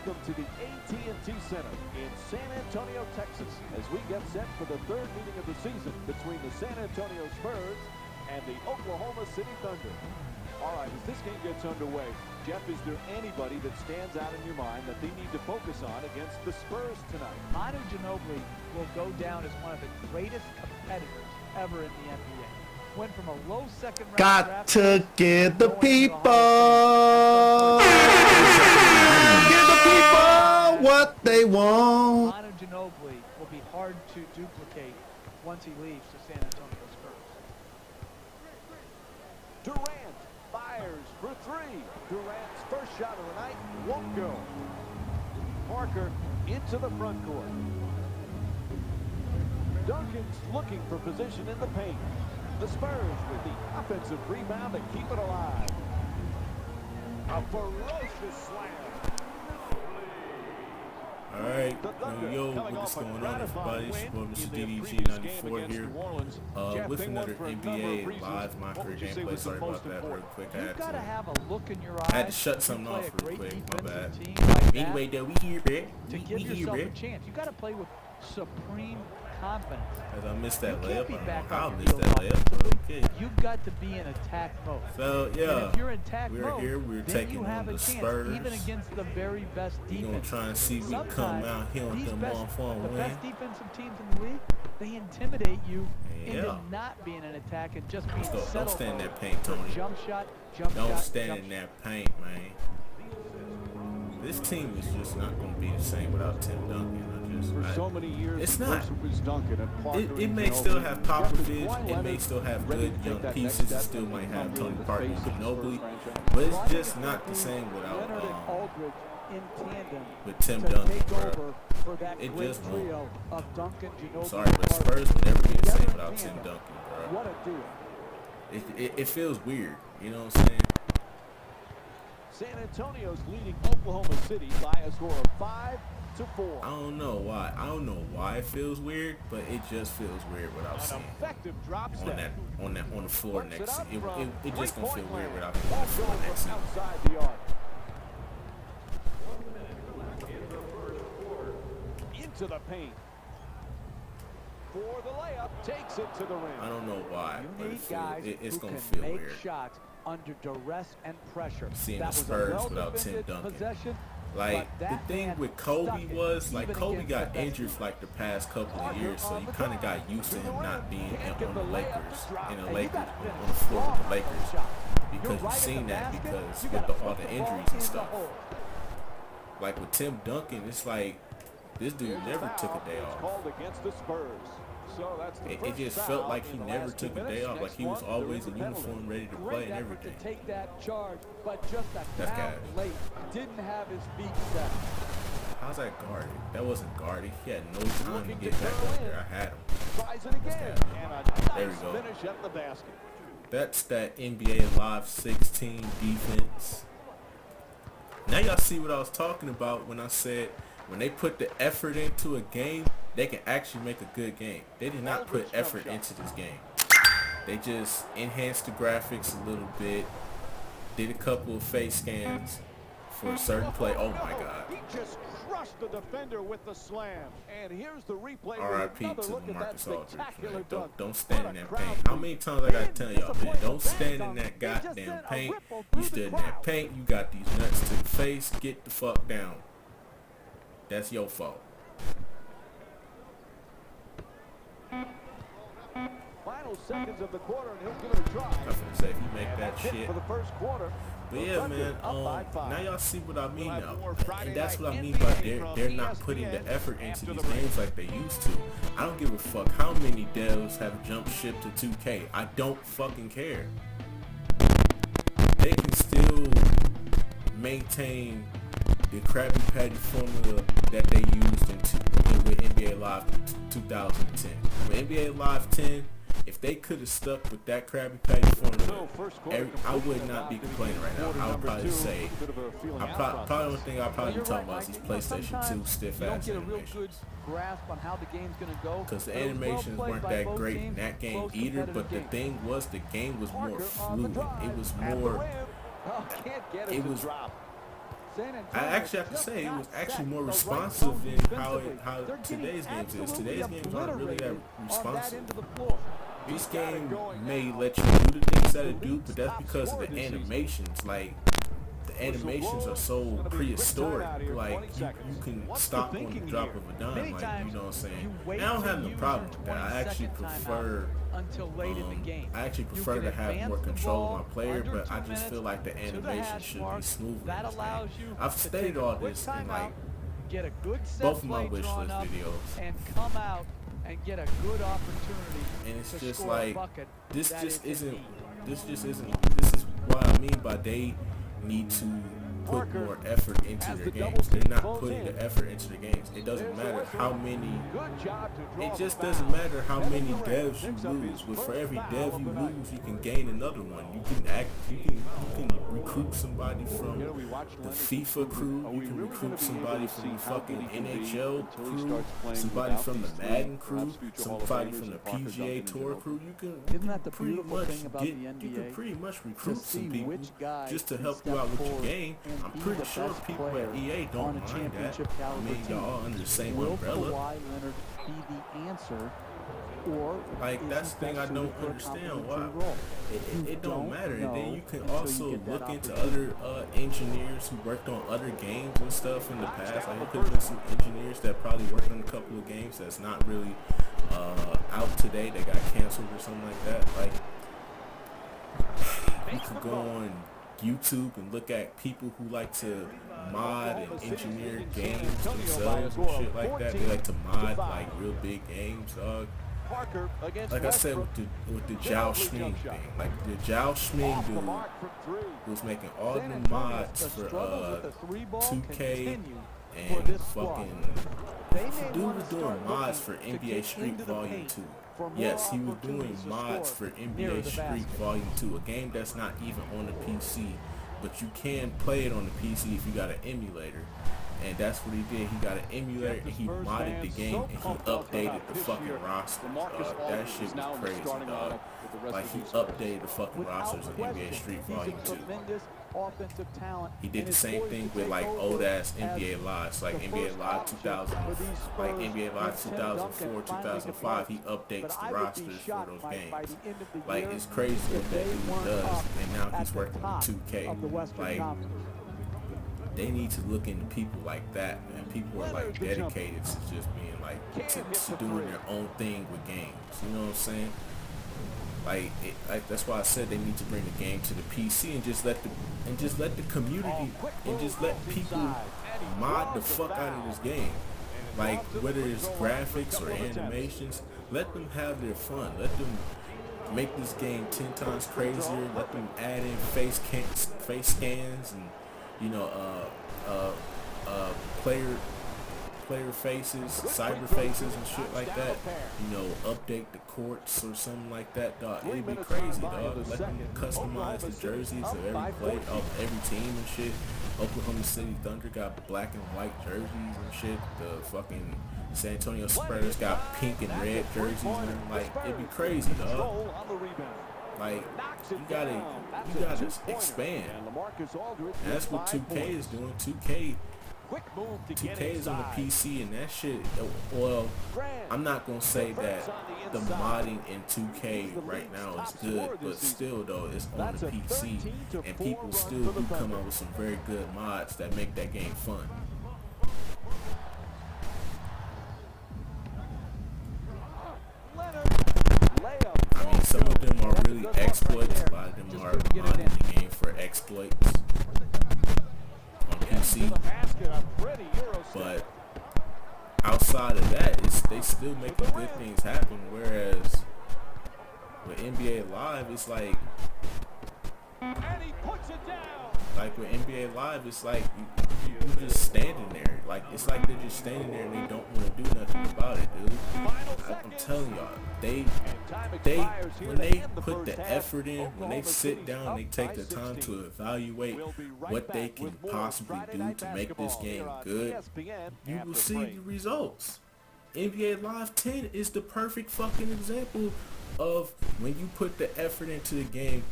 Welcome to the AT&T Center in San Antonio, Texas, as we get set for the third meeting of the season between the San Antonio Spurs and the Oklahoma City Thunder. All right, as this game gets underway, Jeff, is there anybody that stands out in your mind that they need to focus on against the Spurs tonight? Manu Ginobili will go down as one of the greatest competitors ever in the NBA. Went from a low second round Got draft to give the people what they want. Manu Ginobili will be hard to duplicate once he leaves the San Antonio Spurs. Durant fires for three. Durant's first shot of the night won't go. Parker into the front court. Duncan's looking for position in the paint. The Spurs with the offensive rebound to keep it alive. A ferocious slam. Alright, yo, what's going on, everybody? It's your boy, Mr. DDG94 here, with another NBA Live My Career Gameplay. Sorry about that real quick. I had to shut something off real quick, my bad. Anyway, though, we here, man. To give yourself a chance. You got to play with supreme confidence. As I missed that layup, I don't know how I missed missed that layup, but okay. You've got to be in attack mode. So, yeah, and if you're in attack we're mode, here, we're then taking you on have the a chance, Spurs. even against the very best defense. We're going to try and see if we come Sometimes out here with these them best, on form the win. best defensive teams in the league, they intimidate you into Yeah. not being in attack and just being Don't settled stand in for that paint, Tony. jump shot, jump Don't shot, stand jump in shot. that paint, man. This team is just not going to be the same without Tim Duncan. For so many years, it's not. Was Duncan and Parker It may still have Popovich, it may still have good young pieces, it still might have Tony Parker and Ginobili, but it's just not the same without with Tim Duncan, bro. It just won't. I'm sorry, but Spurs will never be the same without Tim Duncan, bro. What a duo. It feels weird, you know what I'm saying? San Antonio's leading Oklahoma City by a score of 5-4. I don't know why. I don't know why it feels weird, but it just feels weird without seeing on the floor next to it just gonna feel weird without him on the floor next to outside the arc. Into the paint. For the layup, takes it to the rim. I don't know why, but it's gonna can feel make weird. Shots under duress and pressure. Seeing that the was Spurs a without Tim Duncan. Possession, Like, the thing with Kobe was, like, Kobe got injured for, like, the past couple of years, so you kind of got used to him not being on the Lakers, on the floor with the Lakers, because you've seen that because with all the injuries and stuff. Like, with Tim Duncan, it's like, this dude never took a day off. It just felt like he never took a day off, like he was always in uniform, ready to play and everything. Take that charge, but just That's gas. late. Didn't have his feet set. How's that guarded? That wasn't guarded. He had no time to get back up there. I had him. There we go. That's that NBA Live 16 defense. Now y'all see what I was talking about when I said when they put the effort into a game, they can actually make a good game. They did not put effort into this game. They just enhanced the graphics a little bit, did a couple of face scans for a certain play. Oh my God. He just crushed the defender with the slam. And here's the replay. RIP to LaMarcus Aldridge, man. Don't stand in that paint. How many times I gotta tell y'all, man? Don't stand in that goddamn paint. You stood in that paint. You got these nuts to the face. Get the fuck down. That's your fault. Final seconds of the quarter, and he'll give it a try. I was gonna say if you make that shit. For the first quarter. But yeah, man, now y'all see what I mean now. And that's what I mean by they're not putting the effort into these games like they used to. I don't give a fuck how many devs have jumped ship to 2K. I don't fucking care. They can still maintain the Krabby Patty formula that they used with NBA Live 2010. With NBA Live 10, if they could have stuck with that Krabby Patty formula, I would not be complaining right now. I would probably say, probably the only thing I'd probably be talking about is these PlayStation 2 stiff-ass animations. Because the animations weren't that great in that game either, but the thing was, the game was more fluid. It was more, I actually have to say it was actually more responsive than how today's games is. Today's games aren't really that responsive. This game may let you do the things that it do, but that's because of the animations. Like, the animations are so prehistoric. Like, you can stop on the drop of a dime. Like, you know what I'm saying? And I don't have no problem with that. I actually prefer to have more control of my player, but I just feel like the animation should be smoother in this game. I've stated all this in like both of my wish list videos, and come out and get a good opportunity. And it's just like this is what I mean by they need to put more effort into their games. They're not putting the effort into their games. It doesn't matter how many. It just doesn't matter how many devs you lose. But for every dev you lose, you can gain another one. You can recruit somebody from the FIFA crew. You can recruit somebody from the fucking NHL crew. Somebody from the Madden crew. Somebody from the PGA Tour crew. You can pretty much recruit some people just to help you out with your game. I'm pretty sure people at EA don't mind that. I mean, y'all under the same umbrella. Like, that's the thing I don't understand. Why it don't matter. And then you can also look into other engineers who worked on other games and stuff in the past. Like, there could have been some engineers that probably worked on a couple of games that's not really out today. They got canceled or something like that. Like, you could go on YouTube and look at people who like to mod and engineer games themselves and shit like that. They like to mod like real big games, dog. Like I said with the Zhao Schming thing, like the Zhao Schming dude was making all the mods for 2K and fucking dude was doing mods for NBA Street Volume 2. Yes, he was doing mods for NBA Street Volume 2, a game that's not even on the PC, but you can play it on the PC if you got an emulator. And that's what he did. He got an emulator and he modded the game and he updated the fucking rosters, dog. That shit was crazy, dog. Like, he updated the fucking rosters in NBA Street Volume 2. He did the same thing with like old ass NBA Lives, like NBA Live 2000, like NBA Live 2004, 2005. He updates the rosters for those games. Like, it's crazy what that dude does, and now he's working with 2K. Like, they need to look into people like that, and people are like dedicated to just being like to doing their own thing with games. You know what I'm saying? Like, that's why I said they need to bring the game to the PC and just let the community and just let people mod the fuck out of this game. Like, whether it's graphics or animations, let them have their fun. Let them make this game 10 times crazier. Let them add in face scans and, you know, player faces, cyber faces and shit like that. You know, update the courts or something like that, dog. It'd be crazy, dog. Let them customize the jerseys of every team and shit. Oklahoma City Thunder got black and white jerseys and shit. The fucking San Antonio Spurs got pink and red jerseys and, like, it'd be crazy, dog. Like, you gotta expand. And that's what 2K is doing. 2K is on the PC, and that shit, well, I'm not gonna say that the modding in 2K right now is good, but still though, it's on the PC, and people still do come up with some very good mods that make that game fun. I mean, some of them are really exploits, a lot of them are modding the game for exploits on PC, but outside of that, they still making good things happen, whereas with NBA Live, it's like with NBA Live, it's like you just standing there. Like, it's like they're just standing there and they don't want to do nothing about it, dude. I'm telling y'all, when they put the effort in, when they sit down and they take the time to evaluate what they can possibly do to make this game good, you will see the results. NBA Live 10 is the perfect fucking example of when you put the effort into the game,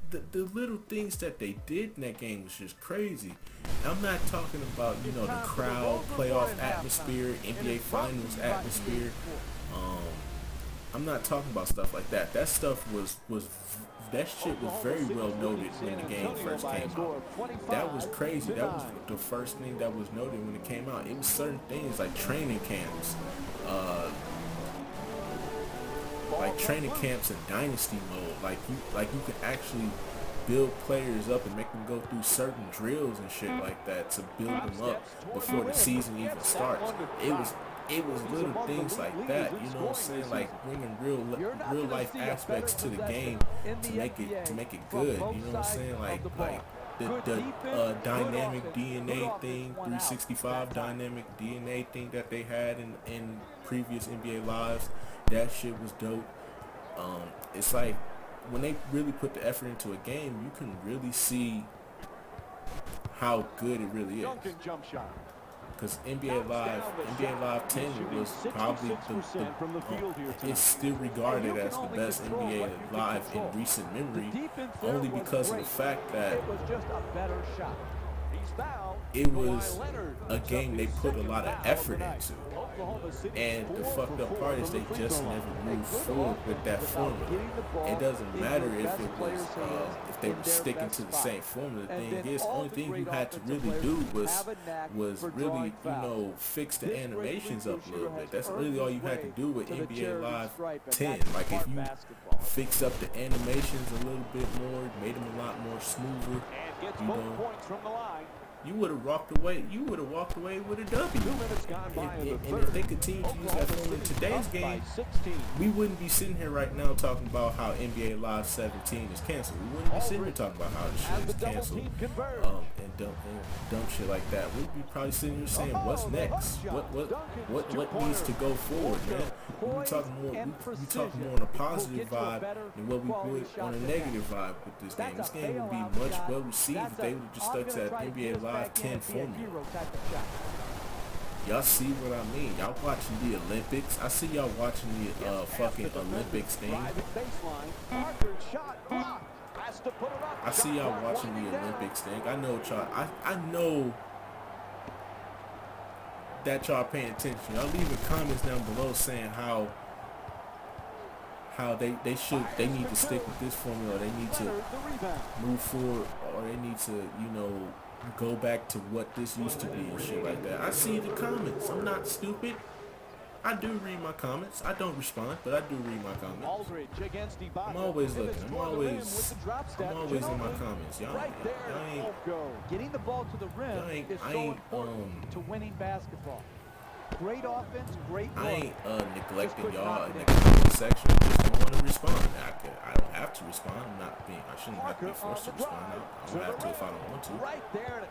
the little things that they did in that game was just crazy. I'm not talking about, you know, the crowd, playoff atmosphere, NBA Finals atmosphere. I'm not talking about stuff like that. That stuff that shit was very well noted when the game first came out. That was crazy. That was the first thing that was noted when it came out. It was certain things like training camps, and dynasty mode. Like you could actually build players up and make them go through certain drills and shit like that to build them up before the season even starts. It was little things like that, you know what I'm saying? Like bringing real life aspects to the game to make it good. You know what I'm saying? Like the dynamic DNA thing, 365 dynamic DNA thing that they had in previous NBA lives. That shit was dope. It's like when they really put the effort into a game, you can really see how good it really is. Because NBA Live 10 was probably it's still regarded as the best NBA Live in recent memory, only because of the fact that it was a game they put a lot of effort into. And the fucked up part is they just never moved forward with that formula. It doesn't matter if it was if they were sticking to the same formula. The thing is, the only thing you had to really do was really, you know, fix the animations up a little bit. That's really all you had to do with NBA Live 10. Like if you fix up the animations a little bit more, made them a lot more smoother, you know, you would have walked away. You would have walked away with a W. And if they continue to use that formula in today's game, we wouldn't be sitting here right now talking about how NBA Live 17 is canceled. We wouldn't be sitting here talking about how the shit is canceled and dumb shit like that. We'd be probably sitting here saying, what's next? What needs to go forward, man? We talking more on a positive vibe than what we would on a negative vibe with this game. This game would be much well received if they would have just stuck to that NBA Live 10 formula. Y'all see what I mean? Y'all watching the Olympics? I see y'all watching the fucking Olympics thing. I see y'all watching the Olympics thing. I know y'all. I know that y'all paying attention. Y'all leaving comments down below saying how they need to stick with this formula. They need to move forward, or they need to, you know, go back to what this used to be and shit like that. I see the comments. I'm not stupid. I do read my comments. I don't respond, but I do read my comments. I'm always looking. I'm always in my comments. Y'all ain't getting the ball to the rim is so important to winning basketball. Great offense, great work. I ain't neglecting y'all in the comment section. I just don't want to respond. I don't have to respond. I shouldn't have to be forced to respond. I don't have to if I don't want to.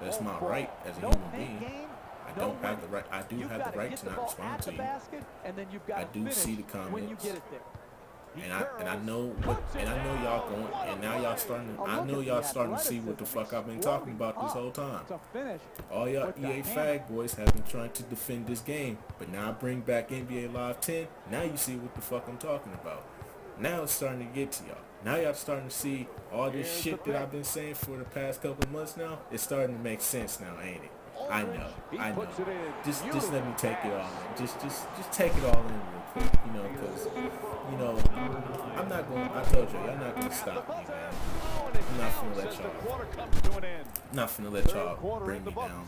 That's my right as a human being. I don't have the right. I do have the right to not respond to you. I do see the comments. And I know y'all going, and now y'all starting. I know y'all starting to see what the fuck I've been talking about this whole time. All y'all EA fag boys have been trying to defend this game, but now I bring back NBA Live 10. Now you see what the fuck I'm talking about. Now it's starting to get to y'all. Now y'all starting to see all this shit that I've been saying for the past couple of months now. It's starting to make sense now, ain't it? I know. Just let me take it all in. Just take it all in real quick, you know, because, you know, I told you, y'all not gonna stop me, man. I'm not finna let y'all bring me down.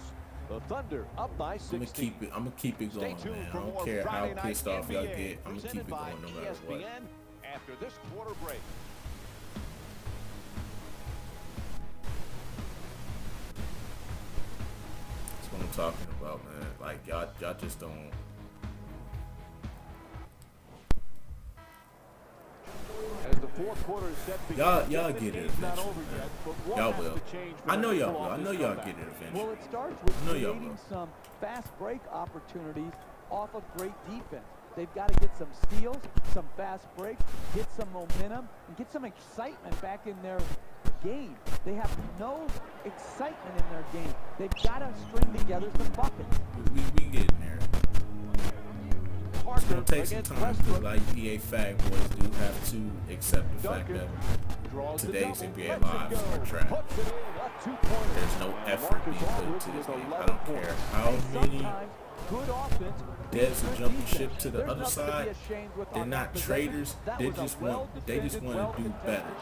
The Thunder up by 16. I'm gonna keep it going, man. I don't care how pissed off y'all get. I'm gonna keep it going no matter what. After this quarter break. That's what I'm talking about, man. Like y'all just don't. As the fourth quarter is set to y'all get it eventually, man. Y'all will. I know y'all will. I know y'all get it eventually. Well, it starts with creating some fast break opportunities off of great defense. They've got to get some steals, some fast breaks, get some momentum, and get some excitement back in their game. They have no excitement in their game. They've got to string together some buckets. We get in there. It's going to take some time because like EA fag boys do have to accept the fact that today's NBA lives are trash. There's no effort being put into this game. I don't care how many devs are jumping ship to the other side. They're not traders. They just want to do better.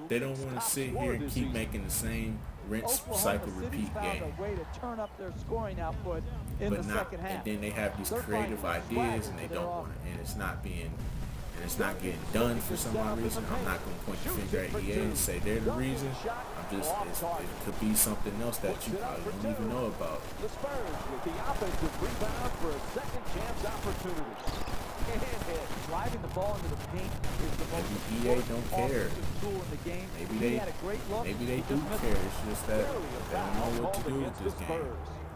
They don't want to sit here and keep making the same rinse, cycle, repeat game. And then they have these creative ideas and they don't want it, and it's not getting done for some odd reason. I'm not going to point the finger at EA and say they're the reason. It could be something else that you probably don't even know about. The Spurs with the offensive rebound for a second chance opportunity. Driving the ball into the paint is the most EA don't care. tool in the game. Maybe they do care. It's just that they don't know what to do with this game.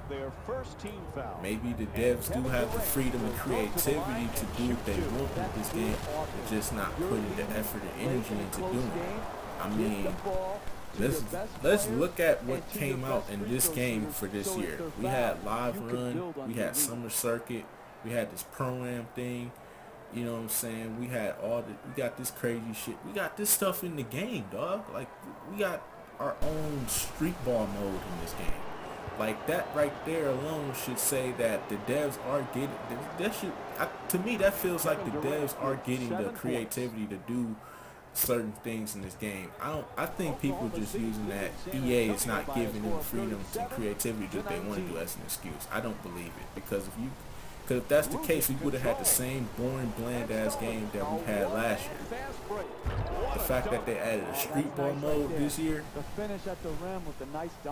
Their first team foul. Maybe the devs do have the freedom and creativity to do what they want with this game. They're just not putting the effort and energy into doing it. I mean, let's look at what came out in this game for this year. We had Live Run, we had Summer Circuit, we had this Pro-Am thing. You know what I'm saying? We got this crazy shit. We got this stuff in the game, dog. Like, we got our own street ball mode in this game. Like, that right there alone should say that the devs are getting to me that feels like the devs are getting the creativity to do certain things in this game. I think people just using that EA is not giving them freedom and creativity that they want to do as an excuse. I don't believe it, because if that's the case, we would have had the same boring, bland-ass game that we had last year. The fact that they added a street ball mode this year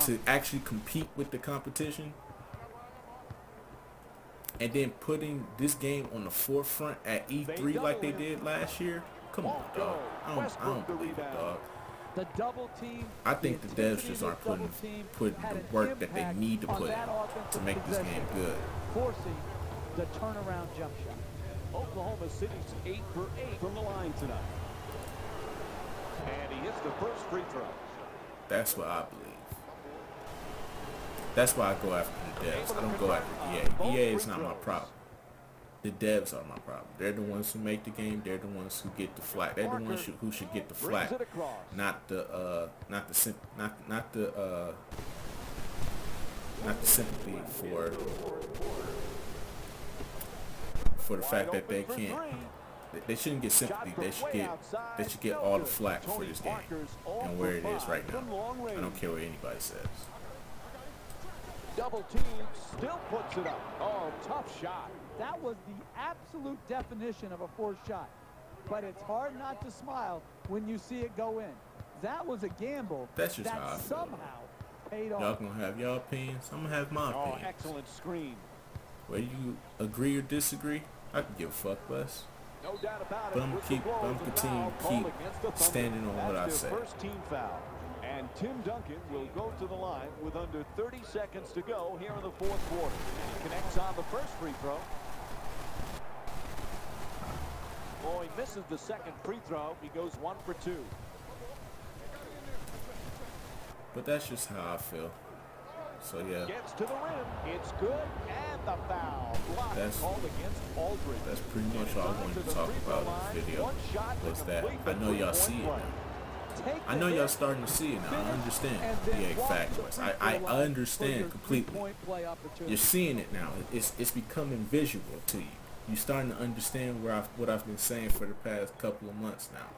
to actually compete with the competition, and then putting this game on the forefront at E3 like they did last year, come on, dog. I don't believe it, dog. I think the devs just aren't putting the work that they need to put in to make this game good. The turnaround jump shot. Oklahoma City's 8 for 8 from the line tonight. And he hits the first free throw. That's what I believe. That's why I go after the devs. I don't go after EA. EA is not my problem. The devs are my problem. They're the ones who make the game. They're the ones who get the flack. They're the ones who should get the flack, not the sympathy for the fact that they can't. They shouldn't get sympathy. They should get all the flack for this game and where it is right now. I don't care what anybody says. Double team still puts it up. Oh, tough shot. That was the absolute definition of a forced shot. But it's hard not to smile when you see it go in. That was a gamble. That's just how I feel. Somehow paid off. Y'all gonna have y'all opinions. I'm gonna have my opinions. Oh, excellent screen. Whether you agree or disagree, I can give a fuck less. No doubt about it. But I'm gonna continue to keep standing on what I say. First team foul. And Tim Duncan will go to the line with under 30 seconds to go here in the fourth quarter. And he connects on the first free throw. Oh, he misses the second free throw. He goes 1 for 2. But that's just how I feel. So yeah. Gets to the rim. It's good, and the foul. Blocked, called against Aldridge. That's pretty much all I wanted to talk about in this video. Was that I know y'all see it now. I know y'all starting to see it now. I understand. Yeah, fact-wise. I understand completely. You're seeing it now. It's becoming visual to you. You're starting to understand what I've been saying for the past couple of months now.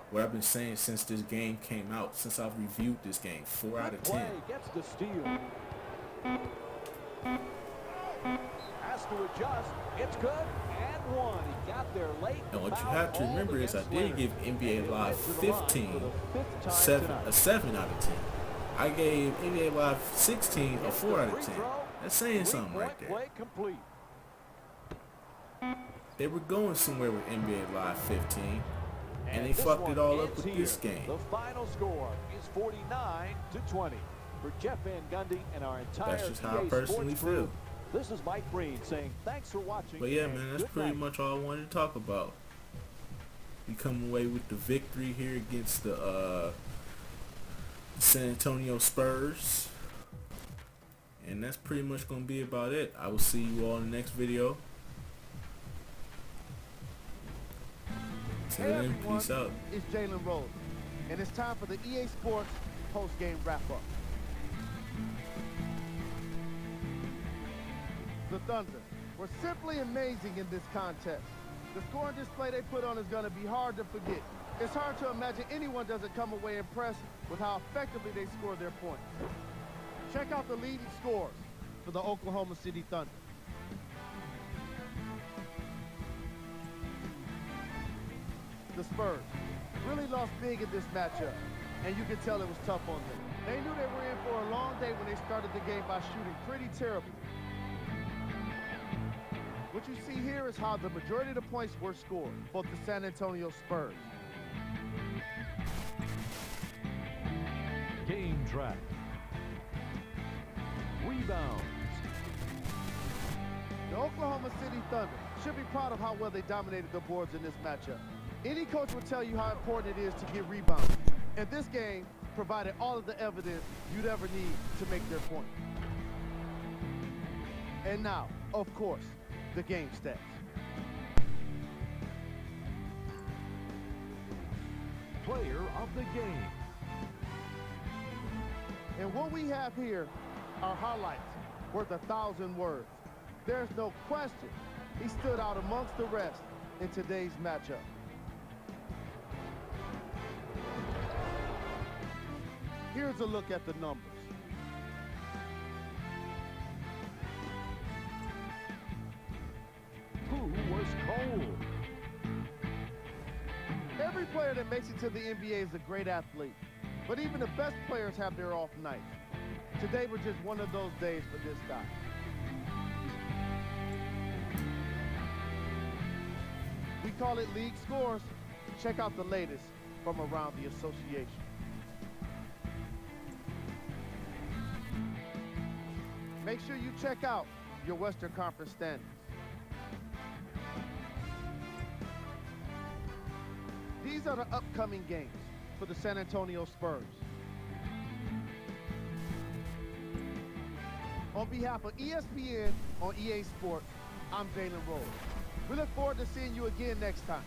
What I've been saying since this game came out, since I've reviewed this game, 4 out of 10. Gets the steal. Has to adjust. It's good. And 1. He got there late. And what you have to remember is I did give NBA Live 15 a 7 out of 10. I gave NBA Live 16 a 4 out of 10. That's saying something right there. They were going somewhere with NBA Live 15. And they fucked it all up with this game. The final score is 49-20 for Jeff Van Gundy and our entire That's just how I personally feel. This is Mike Breen saying thanks for watching. But yeah, man, that's pretty much all I wanted to talk about. We come away with the victory here against the San Antonio Spurs. And that's pretty much going to be about it. I will see you all in the next video. Hey then, everyone, peace out. it's Jalen Rose, and it's time for the EA Sports post-game wrap-up. The Thunder were simply amazing in this contest. The scoring display they put on is going to be hard to forget. It's hard to imagine anyone doesn't come away impressed with how effectively they scored their points. Check out the leading scores for the Oklahoma City Thunder. The Spurs really lost big in this matchup, and you could tell it was tough on them. They knew they were in for a long day when they started the game by shooting pretty terribly. What you see here is how the majority of the points were scored for the San Antonio Spurs. Game track. Rebounds. The Oklahoma City Thunder should be proud of how well they dominated the boards in this matchup. Any coach will tell you how important it is to get rebounds, and this game provided all of the evidence you'd ever need to make their point. And now, of course, the game stats. Player of the game. And what we have here are highlights worth 1,000 words. There's no question he stood out amongst the rest in today's matchup. Here's a look at the numbers. Who was cold? Every player that makes it to the NBA is a great athlete, but even the best players have their off nights. Today was just one of those days for this guy. We call it league scores. Check out the latest from around the association. Make sure you check out your Western Conference standings. These are the upcoming games for the San Antonio Spurs. On behalf of ESPN on EA Sports, I'm Jalen Rose. We look forward to seeing you again next time.